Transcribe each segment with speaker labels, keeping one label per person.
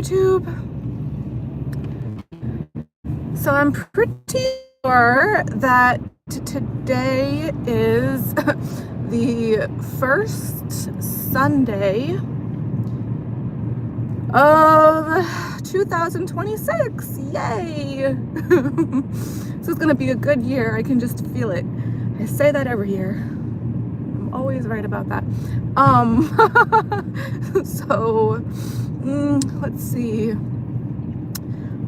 Speaker 1: YouTube. So I'm pretty sure that today is the first Sunday of 2026. Yay! So it's gonna be a good year. I can just feel it. I say that every year. I'm always right about that. So let's see.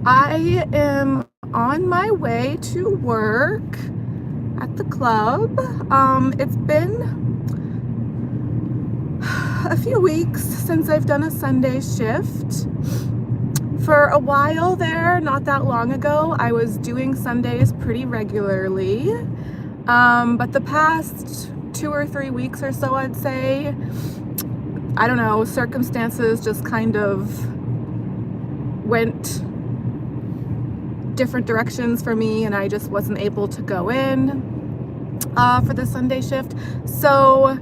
Speaker 1: I am on my way to work at the club. It's been a few weeks since I've done a Sunday shift. For a while there, not that long ago, I was doing Sundays pretty regularly. But the past 2 or 3 weeks or so, I'd say, I don't know, circumstances just kind of went different directions for me, and I just wasn't able to go in for the Sunday shift. So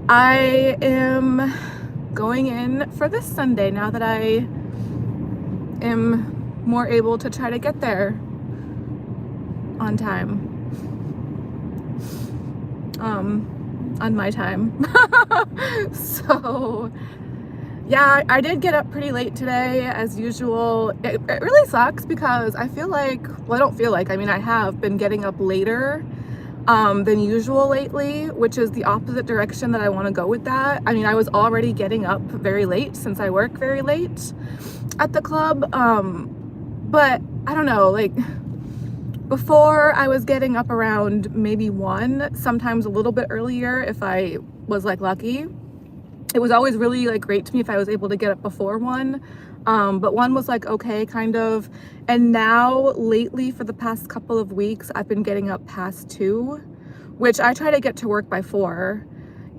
Speaker 1: I am going in for this Sunday now that I am more able to try to get there on time. On my time. So yeah, I did get up pretty late today as usual. It really sucks because I feel like, well, I don't feel like, I mean, I have been getting up later than usual lately, which is the opposite direction that I want to go with that. I mean, I was already getting up very late since I work very late at the club. But I don't know, like before I was getting up around maybe 1, sometimes a little bit earlier if I was like lucky. It was always really like great to me if I was able to get up before 1. But 1 was like okay, kind of. And now lately for the past couple of weeks, I've been getting up past 2, which I try to get to work by 4,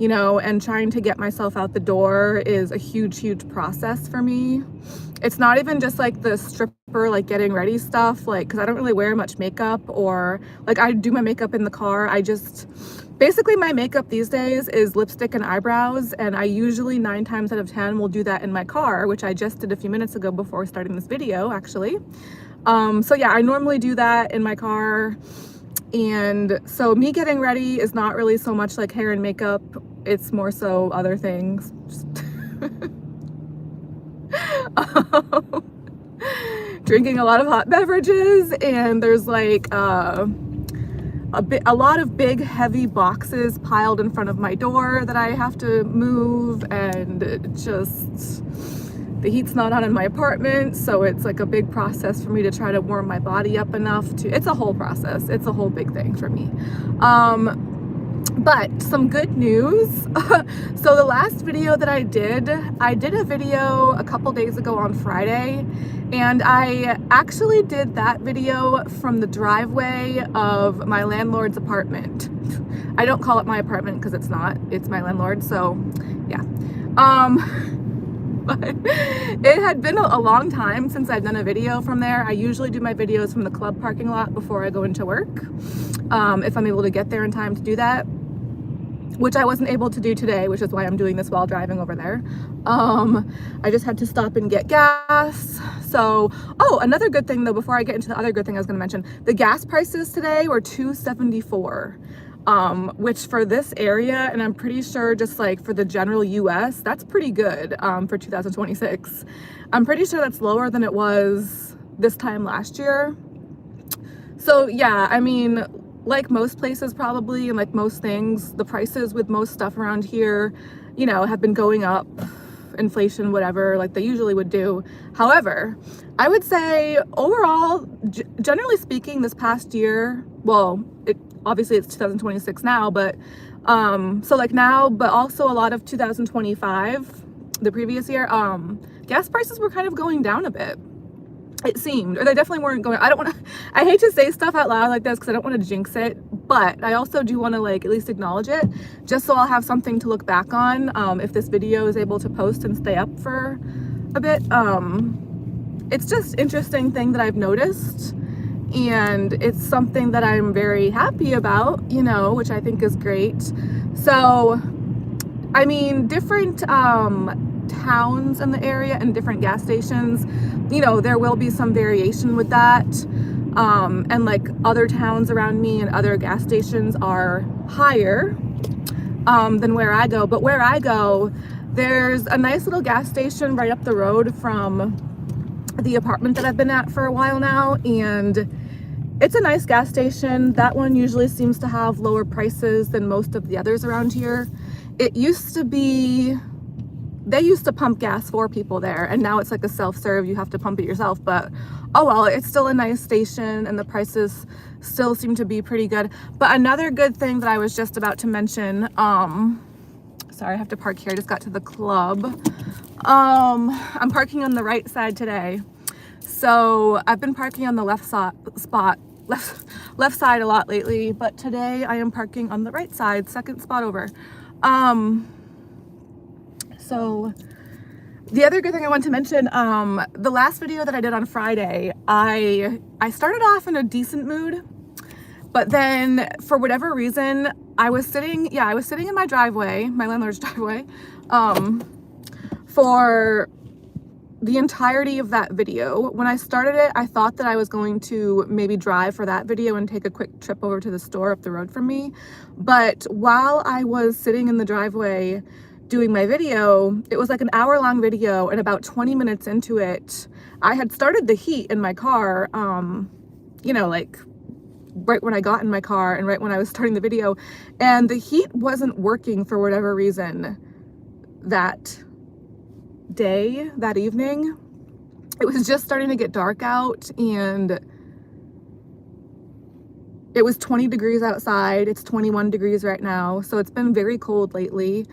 Speaker 1: you know, and trying to get myself out the door is a huge process for me. It's not even just like the stripper, like getting ready stuff, like, cause I don't really wear much makeup, or like I do my makeup in the car. Basically my makeup these days is lipstick and eyebrows, and I usually 9 times out of 10 will do that in my car, which I just did a few minutes ago before starting this video, actually. So yeah, I normally do that in my car. And so me getting ready is not really so much like hair and makeup, it's more so other things. Drinking a lot of hot beverages, and there's like a lot of big heavy boxes piled in front of my door that I have to move, and the heat's not on in my apartment, so it's like a big process for me to try to warm my body up enough to, it's a whole process, it's a whole big thing for me. But some good news. So the last video that I did a video a couple days ago on Friday, and I actually did that video from the driveway of my landlord's apartment. I don't call it my apartment because it's not, it's my landlord, so yeah. But it had been a long time since I've done a video from there. I usually do my videos from the club parking lot before I go into work, if I'm able to get there in time to do that, which I wasn't able to do today, which is why I'm doing this while driving over there. I just had to stop and get gas. So, oh, another good thing though, before I get into the other good thing I was gonna mention, the gas prices today were $2.74. Which for this area, and I'm pretty sure just like for the general US, that's pretty good for 2026. I'm pretty sure that's lower than it was this time last year. So yeah, I mean, like most places probably, and like most things, the prices with most stuff around here, you know, have been going up, inflation, whatever, like they usually would do. However, I would say overall, generally speaking, this past year, well, obviously it's 2026 now, but so like now, but also a lot of 2025, the previous year, gas prices were kind of going down a bit, it seemed, or they definitely weren't going. I hate to say stuff out loud like this because I don't want to jinx it, but I also do want to like at least acknowledge it, just so I'll have something to look back on if this video is able to post and stay up for a bit. It's just interesting thing that I've noticed, and it's something that I'm very happy about, you know, which I think is great. So I mean, different towns in the area and different gas stations, you know, there will be some variation with that. And like other towns around me and other gas stations are higher than where I go. But where I go, there's a nice little gas station right up the road from the apartment that I've been at for a while now, and it's a nice gas station. That one usually seems to have lower prices than most of the others around here. It used to be, they used to pump gas for people there, and now it's like a self-serve, you have to pump it yourself. But oh well, it's still a nice station and the prices still seem to be pretty good. But another good thing that I was just about to mention, sorry, I have to park here, I just got to the club. I'm parking on the right side today. So I've been parking on the left side a lot lately, but today I am parking on the right side, second spot over. So the other good thing I want to mention, the last video that I did on Friday, I started off in a decent mood, but then for whatever reason, I was sitting in my driveway, my landlord's driveway, for the entirety of that video. When I started it, I thought that I was going to maybe drive for that video and take a quick trip over to the store up the road from me. But while I was sitting in the driveway doing my video, it was like an hour-long video, and about 20 minutes into it, I had started the heat in my car, you know, like right when I got in my car and right when I was starting the video, and the heat wasn't working for whatever reason that day, that evening. It was just starting to get dark out, and it was 20 degrees outside. It's 21 degrees right now, so it's been very cold lately.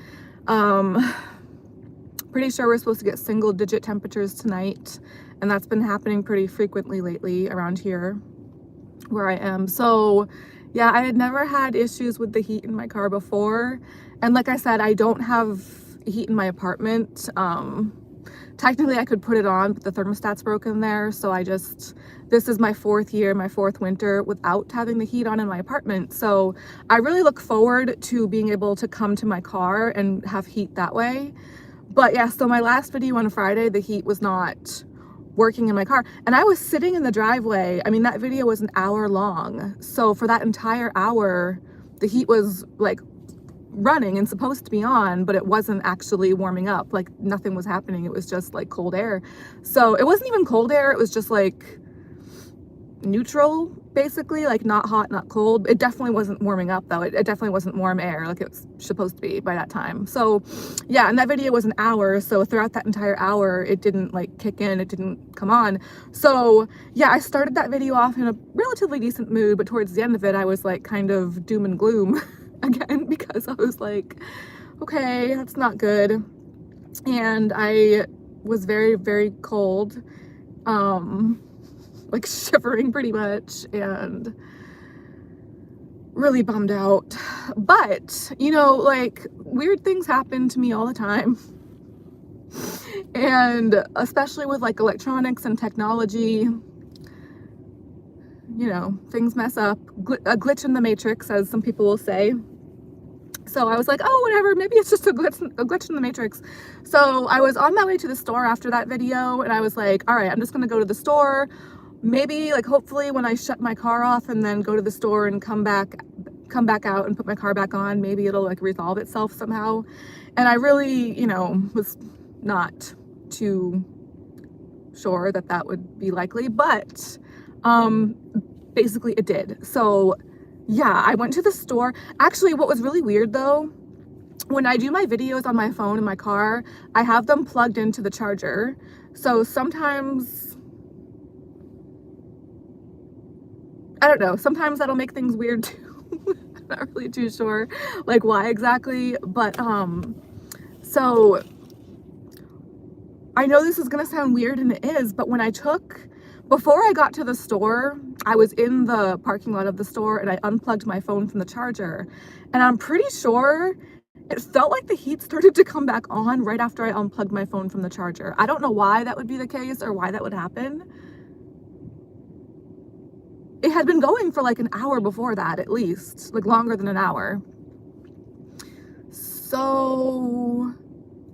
Speaker 1: Pretty sure we're supposed to get single-digit temperatures tonight, and that's been happening pretty frequently lately around here where I am. So yeah, I had never had issues with the heat in my car before, and like I said, I don't have heat in my apartment. Technically I could put it on, but the thermostat's broken there, so this is my fourth year, my fourth winter without having the heat on in my apartment. So I really look forward to being able to come to my car and have heat that way. But yeah, so my last video on Friday, the heat was not working in my car, and I was sitting in the driveway. I mean, that video was an hour long, so for that entire hour the heat was like running and supposed to be on, but it wasn't actually warming up. Like nothing was happening. It was just like cold air. So it wasn't even cold air, it was just like neutral, basically, like not hot, not cold. It definitely wasn't warming up though. It definitely wasn't warm air like it was supposed to be by that time. So yeah, and that video was an hour, so throughout that entire hour it didn't like kick in, it didn't come on. So yeah, I started that video off in a relatively decent mood, but towards the end of it I was like kind of doom and gloom again, because I was like, okay, that's not good. And I was very, very cold, like shivering pretty much, and really bummed out. But you know, like weird things happen to me all the time, and especially with like electronics and technology, you know, things mess up. A glitch in the matrix, as some people will say. So I was like, oh, whatever, maybe it's just a glitch in the matrix. So I was on my way to the store after that video, and I was like, all right, I'm just gonna go to the store. Maybe like hopefully when I shut my car off and then go to the store and come back out and put my car back on, maybe it'll like resolve itself somehow. And I really, you know, was not too sure that that would be likely, but basically it did. So yeah, I went to the store. Actually, what was really weird though, when I do my videos on my phone in my car, I have them plugged into the charger. So sometimes, I don't know, sometimes that'll make things weird too. I'm not really too sure like why exactly, but so I know this is gonna sound weird, and it is, but before I got to the store, I was in the parking lot of the store and I unplugged my phone from the charger, and I'm pretty sure it felt like the heat started to come back on right after I unplugged my phone from the charger. I don't know why that would be the case or why that would happen. It had been going for like an hour before that, at least, like longer than an hour. So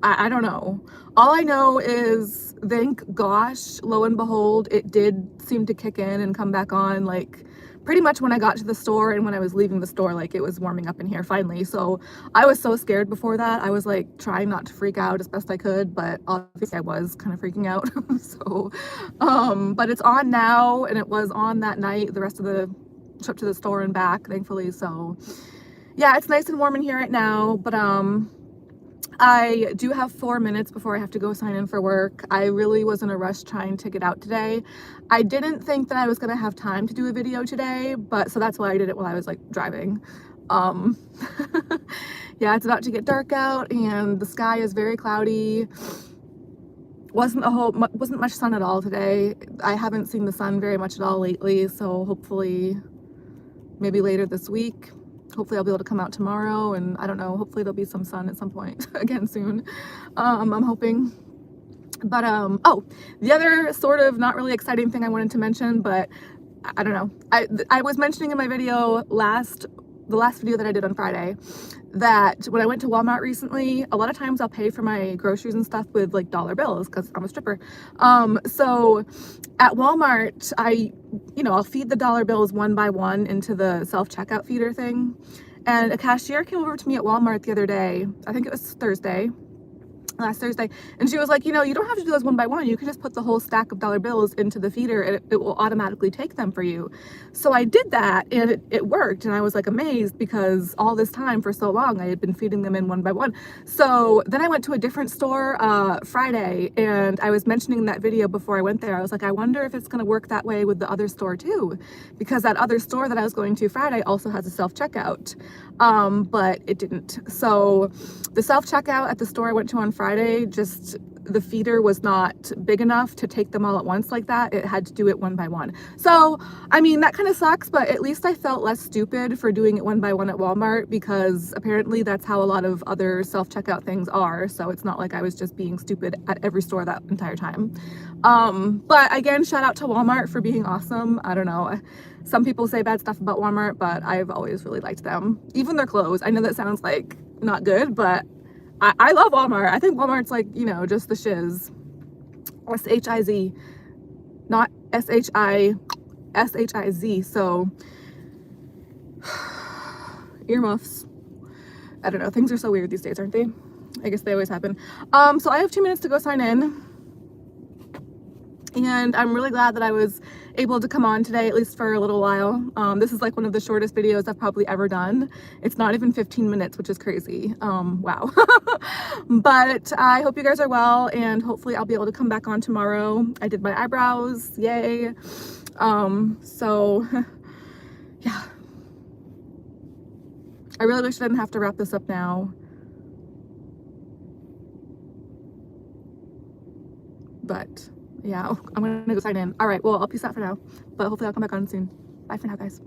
Speaker 1: I don't know. All I know is, thank gosh, lo and behold, it did seem to kick in and come back on, like, pretty much when I got to the store and when I was leaving the store, like, it was warming up in here finally. So I was so scared before that. I was like trying not to freak out as best I could, but obviously I was kind of freaking out. So but it's on now, and it was on that night, the rest of the trip to the store and back, thankfully. So yeah, it's nice and warm in here right now, but I do have 4 minutes before I have to go sign in for work. I really was in a rush trying to get out today. I didn't think that I was gonna have time to do a video today, but so that's why I did it while I was like driving. Yeah, it's about to get dark out and the sky is very cloudy. Wasn't much sun at all today. I haven't seen the sun very much at all lately, so hopefully maybe later this week. Hopefully I'll be able to come out tomorrow, and I don't know, hopefully there'll be some sun at some point again soon. I'm hoping. But oh, the other sort of not really exciting thing I wanted to mention, but I don't know. I was mentioning in my video the last video that I did on Friday, that when I went to Walmart recently, a lot of times I'll pay for my groceries and stuff with like dollar bills because I'm a stripper. So at Walmart, I'll feed the dollar bills one by one into the self-checkout feeder thing. And a cashier came over to me at Walmart the other day, I think it was last Thursday, and she was like, you don't have to do those one by one. You can just put the whole stack of dollar bills into the feeder and it will automatically take them for you. So I did that, and it worked, and I was like amazed because all this time for so long I had been feeding them in one by one. So then I went to a different store Friday, and I was mentioning in that video before I went there, I was like, I wonder if it's going to work that way with the other store too, because that other store that I was going to Friday also has a self-checkout, but it didn't. So the self-checkout at the store I went to on Friday, just the feeder was not big enough to take them all at once like that. It had to do it one by one. So, I mean, that kind of sucks, but at least I felt less stupid for doing it one by one at Walmart, because apparently that's how a lot of other self-checkout things are. So it's not like I was just being stupid at every store that entire time. But again, shout out to Walmart for being awesome. I don't know. Some people say bad stuff about Walmart, but I've always really liked them. Even their clothes. I know that sounds like not good, but I love Walmart. I think Walmart's like, just the shiz. S-H-I-Z, not S-H-I, S-H-I-Z. So, earmuffs. I don't know. Things are so weird these days, aren't they? I guess they always happen. So I have 2 minutes to go sign in. And I'm really glad that I was able to come on today, at least for a little while. This is like one of the shortest videos I've probably ever done. It's not even 15 minutes, which is crazy. Wow. But I hope you guys are well, and hopefully I'll be able to come back on tomorrow. I did my eyebrows, yay. So yeah. I really wish I didn't have to wrap this up now. But yeah, I'm gonna go sign in. All right, well, I'll peace out for now, but hopefully I'll come back on soon. Bye for now, guys.